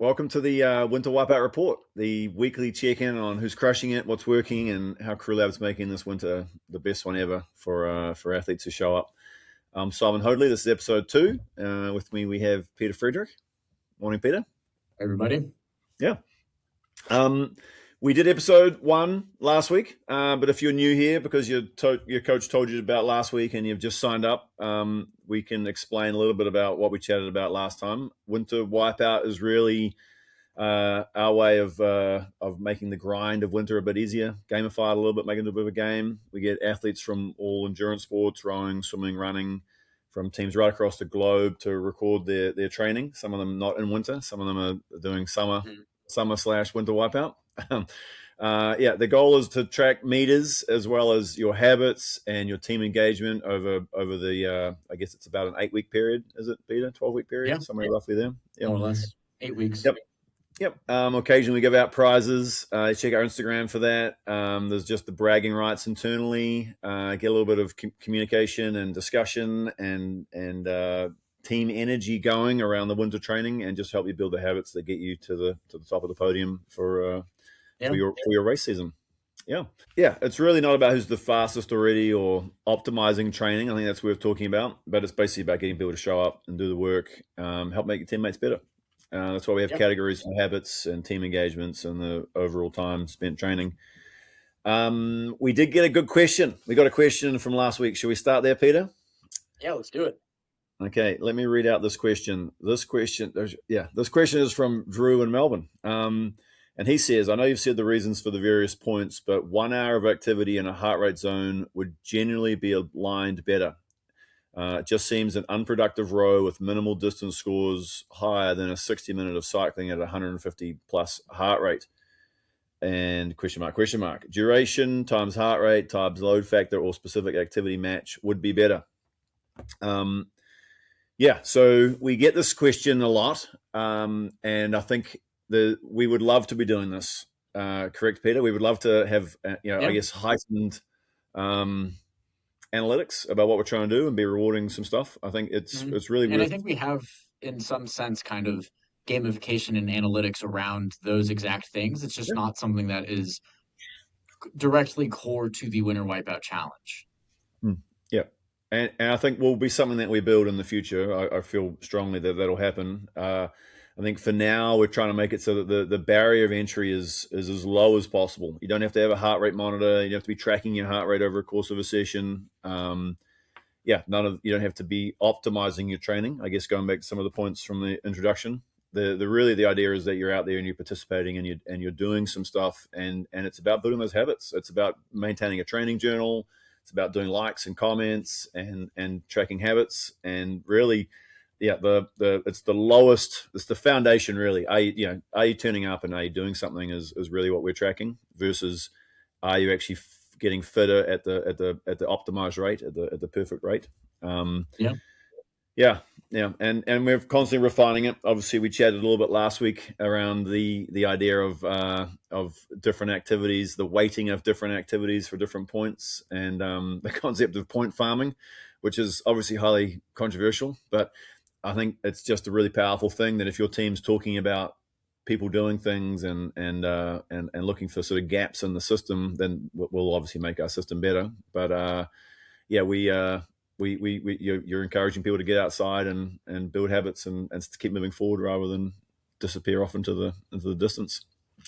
Welcome to the Winter Wipeout Report, the weekly check-in on who's crushing it, what's working, and how CrewLAB's making this winter the best one ever for athletes who show up. I'm Simon Hoadley. This is episode 2. With me, we have Peter Friedrich. Morning, Peter. Everybody. Yeah. We did episode 1 last week, but if you're new here because your coach told you about last week and you've just signed up, we can explain a little bit about what we chatted about last time. Winter Wipeout is really our way of making the grind of winter a bit easier, gamify it a little bit, making it a bit of a game. We get athletes from all endurance sports, rowing, swimming, running, from teams right across the globe to record their training. Some of them not in winter, some of them are doing summer/winter wipeout. The goal is to track meters as well as your habits and your team engagement over the I guess it's about an 8-week period. Is it, Peter? 12-week period? Yeah. Somewhere roughly there. Yep. More or less 8 weeks. Yep. Occasionally we give out prizes. Check our Instagram for that. There's just the bragging rights internally. Get a little bit of communication and discussion and team energy going around the winter training, and just help you build the habits that get you to the top of the podium for your race season. Yeah. It's really not about who's the fastest already or optimizing training. I think that's what we're talking about, but it's basically about getting people to show up and do the work, help make your teammates better. That's why we have categories for habits and team engagements and the overall time spent training. We did get a good question. We got a question from last week. Should we start there, Peter? Yeah, let's do it. Okay, let me read out this question. This question is from Drew in Melbourne. And he says, I know you've said the reasons for the various points, but 1 hour of activity in a heart rate zone would generally be aligned better. It just seems an unproductive row with minimal distance scores higher than a 60-minute of cycling at 150 plus heart rate. And question mark. Duration times heart rate times load factor or specific activity match would be better. So we get this question a lot, and I think we would love to be doing this. Correct, Peter? We would love to have, I guess, heightened analytics about what we're trying to do and be rewarding some stuff. I think it's really and I think we have, in some sense, kind of gamification and analytics around those exact things. It's just not something that is directly core to the Winter Wipeout Challenge. Yeah. And I think will be something that we build in the future. I feel strongly that that'll happen. I think for now we're trying to make it so that the barrier of entry is as low as possible. You don't have to have a heart rate monitor. You don't have to be tracking your heart rate over a course of a session. You don't have to be optimizing your training. I guess going back to some of the points from the introduction, the idea is that you're out there and you're participating and you're doing some stuff, and it's about building those habits. It's about maintaining a training journal. It's about doing likes and comments and tracking habits, and really, it's the lowest. It's the foundation, really. Are you turning up and are you doing something is really what we're tracking, versus are you actually getting fitter at the optimized rate, at the perfect rate. And we're constantly refining it. Obviously, we chatted a little bit last week around the idea of different activities, the weighting of different activities for different points, and the concept of point farming, which is obviously highly controversial, but I think it's just a really powerful thing that if your team's talking about people doing things and looking for sort of gaps in the system, then we'll obviously make our system better. But you're encouraging people to get outside and build habits and to keep moving forward rather than disappear off into the distance.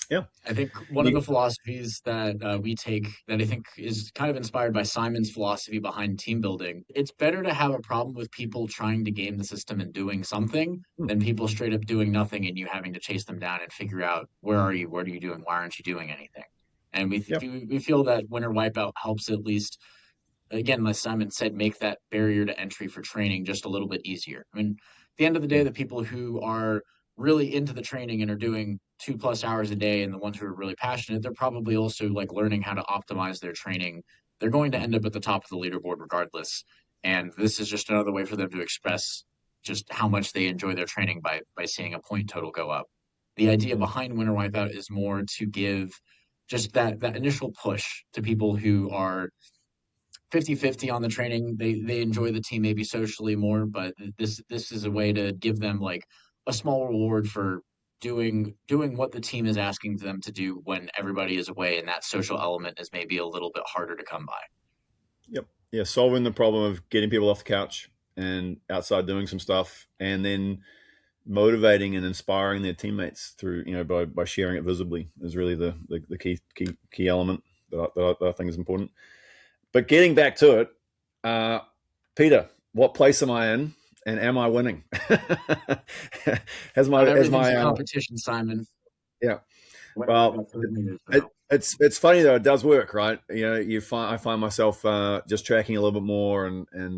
Yeah. I think one of the philosophies that we take that I think is kind of inspired by Simon's philosophy behind team building. It's better to have a problem with people trying to game the system and doing something than people straight up doing nothing and you having to chase them down and figure out, where are you? What are you doing? Why aren't you doing anything? And we feel that Winter Wipeout helps, at least, again, like Simon said, make that barrier to entry for training just a little bit easier. I mean, at the end of the day, the people who are really into the training and are doing 2+ hours a day, and the ones who are really passionate, they're probably also learning how to optimize their training. They're going to end up at the top of the leaderboard regardless. And this is just another way for them to express just how much they enjoy their training by seeing a point total go up. The idea behind Winter Wipeout is more to give just that initial push to people who are 50-50 on the training. They enjoy the team maybe socially more, but this is a way to give them a small reward for doing what the team is asking them to do when everybody is away, and that social element is maybe a little bit harder to come by. Yep. Yeah. Solving the problem of getting people off the couch and outside doing some stuff, and then motivating and inspiring their teammates through, by sharing it visibly is really the key element that I think is important. But getting back to it, Peter, what place am I in, and am I winning? Not everything's a competition, Simon. Yeah. Winter Well, Wipeout 30 meters now. it's funny though. It does work, right? I find myself just tracking a little bit more and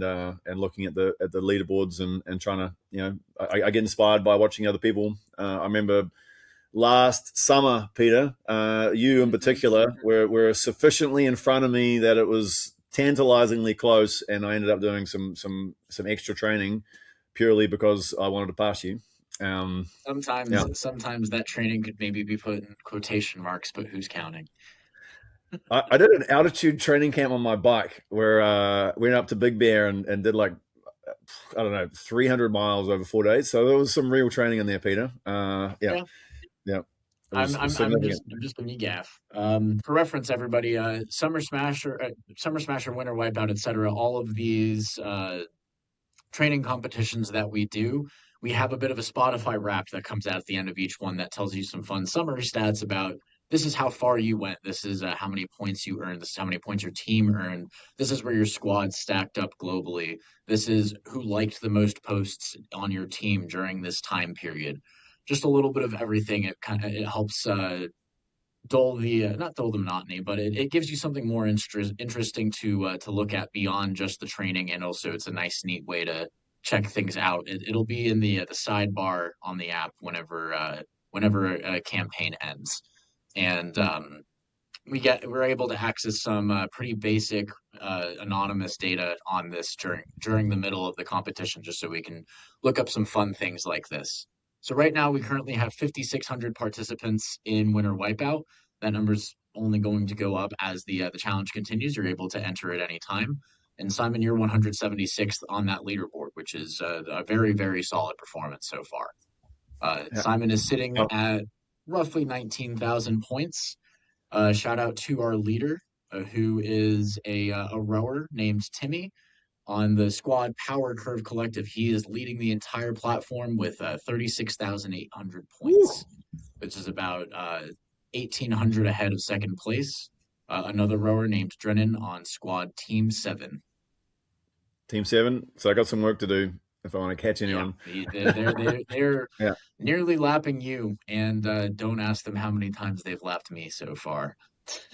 looking at the leaderboards and trying to, I get inspired by watching other people. I remember last summer, Peter, you in particular were sufficiently in front of me that it was tantalizingly close, and I ended up doing some extra training purely because I wanted to pass you. Sometimes that training could maybe be put in quotation marks, but who's counting? I did an altitude training camp on my bike where we went up to Big Bear and did like, I don't know, 300 miles over 4 days. So there was some real training in there, Peter. Yeah. I'm just a gaff. For reference, everybody, Summer Smasher, Winter Wipeout, etc. All of these training competitions that we do, we have a bit of a Spotify wrap that comes out at the end of each one that tells you some fun summary stats about this is how far you went. This is how many points you earned. This is how many points your team earned. This is where your squad stacked up globally. This is who liked the most posts on your team during this time period. Just a little bit of everything. It helps not dull the monotony, but it gives you something more interesting to look at beyond just the training, and also it's a nice, neat way to check things out. It'll be in the sidebar on the app whenever a campaign ends, and we're able to access some pretty basic anonymous data on this during the middle of the competition, just so we can look up some fun things like this. So right now we currently have 5,600 participants in Winter Wipeout. That number's only going to go up as the challenge continues. You're able to enter at any time. And Simon, you're 176th on that leaderboard, which is a very, very solid performance so far. Simon is sitting at roughly 19,000 points. Shout out to our leader, who is a rower named Timmy on the squad Power Curve Collective. He is leading the entire platform with 36,800 points, which is about 1,800 ahead of second place. Another rower named Drennan on squad Team 7. Team 7. So I got some work to do if I want to catch anyone. Yeah, they're nearly lapping you, and don't ask them how many times they've lapped me so far.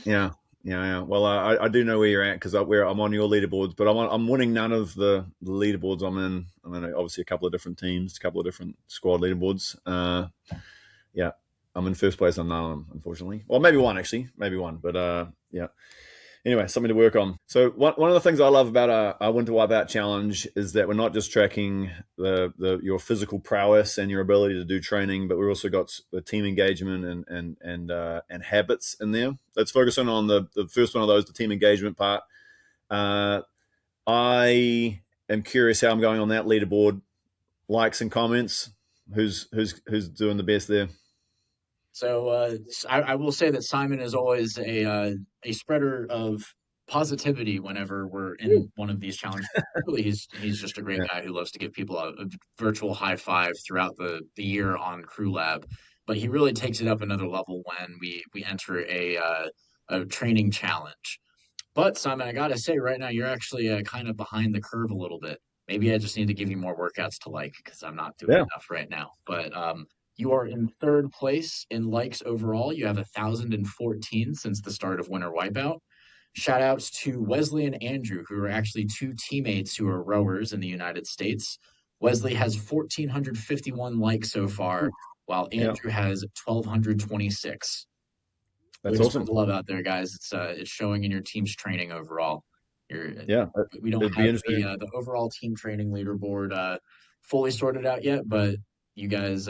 Yeah. Well, I do know where you're at because I'm on your leaderboards, but I'm winning none of the leaderboards I'm in. I'm in obviously a couple of different teams, a couple of different squad leaderboards. Yeah, I'm in first place on none of them, unfortunately. Well, maybe one actually, but yeah. Anyway, something to work on. So one of the things I love about our Winter Wipeout Challenge is that we're not just tracking your physical prowess and your ability to do training, but we've also got the team engagement and habits in there. Let's focus on the first one of those, the team engagement part. I am curious how I'm going on that leaderboard. Likes and comments. Who's doing the best there? So I will say that Simon is always a spreader of positivity whenever we're in one of these challenges. Really, he's just a great guy who loves to give people a virtual high five throughout the year on CrewLAB. But he really takes it up another level when we enter a training challenge. But Simon, I gotta say, right now you're actually kind of behind the curve a little bit. Maybe I just need to give you more workouts to like because I'm not doing enough right now. But you are in third place in likes overall. You have 1,014 since the start of Winter Wipeout. Shout outs to Wesley and Andrew, who are actually two teammates who are rowers in the United States. Wesley has 1,451 likes so far, while Andrew has 1,226. That's awesome. Love out there, guys. It's showing in your team's training overall. We don't have the overall team training leaderboard fully sorted out yet, but you guys,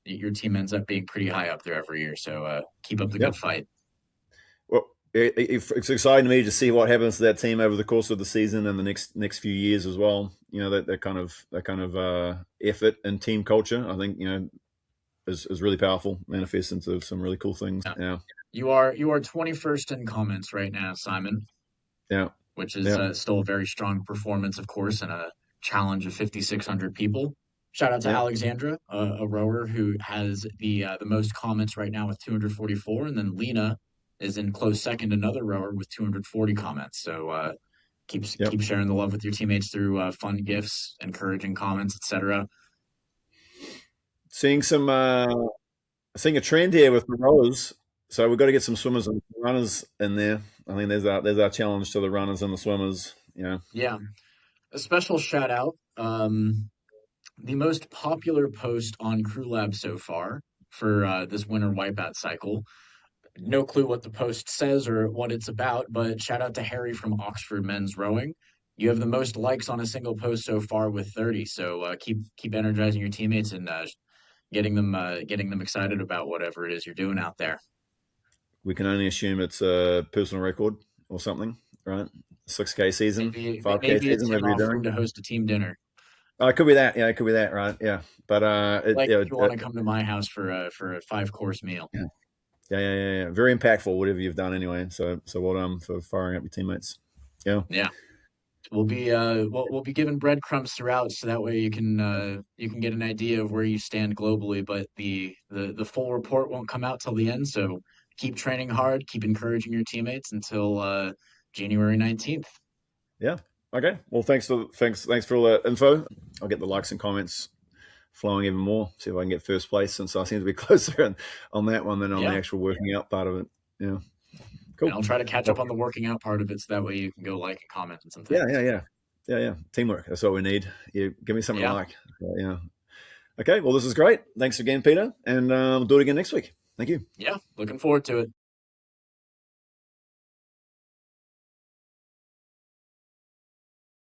your team ends up being pretty high up there every year. So keep up the good fight. Well, it's exciting to me to see what happens to that team over the course of the season and the next few years as well. That kind of effort and team culture. I think is really powerful, manifests into some really cool things. Yeah. Yeah, You are 21st in comments right now, Simon, yeah, which is yeah, still a very strong performance, of course, and a challenge of 5,600 people. Shout out to yeah, Alexandra, a rower who has the most comments right now with 244, and then Lena is in close second, another rower with 240 comments. So yeah. keep sharing the love with your teammates through fun gifts, encouraging comments, etc. Seeing some seeing a trend here with the rowers. So we've got to get some swimmers and runners in there. I think there's our challenge to the runners and the swimmers. Yeah, Yeah, a special shout out. The most popular post on CrewLAB so far for this winter wipeout cycle. No clue what the post says or what it's about, but shout out to Harry from Oxford Men's Rowing. You have the most likes on a single post so far with 30. So keep energizing your teammates and getting them excited about whatever it is you're doing out there. we can only assume it's a personal record or something, right? 6K season, Maybe 5K it's season, him whatever you're offering doing. to host a team dinner. It could be that. Yeah, it could be that. Right. Yeah. But Like if you want to come to my house for a 5 course meal. yeah, yeah. Very impactful, whatever you've done anyway. So well done for firing up your teammates. Yeah. Yeah. We'll be giving breadcrumbs throughout so that way you can get an idea of where you stand globally, but the full report won't come out till the end, so keep training hard, keep encouraging your teammates until January 19th. Yeah. Okay. Well, thanks for all that info. I'll get the likes and comments flowing even more. See if I can get first place, since I seem to be closer on that one than on the Yeah. actual working out part of it. Yeah. And Cool. I'll try to catch up on the working out part of it so that way you can go like and comment on some Yeah. things. Yeah. Teamwork. That's what we need. You give me something to Yeah. like. Yeah. Okay. Well, this is great. Thanks again, Peter, and we'll do it again next week. Thank you. Yeah. Looking forward to it.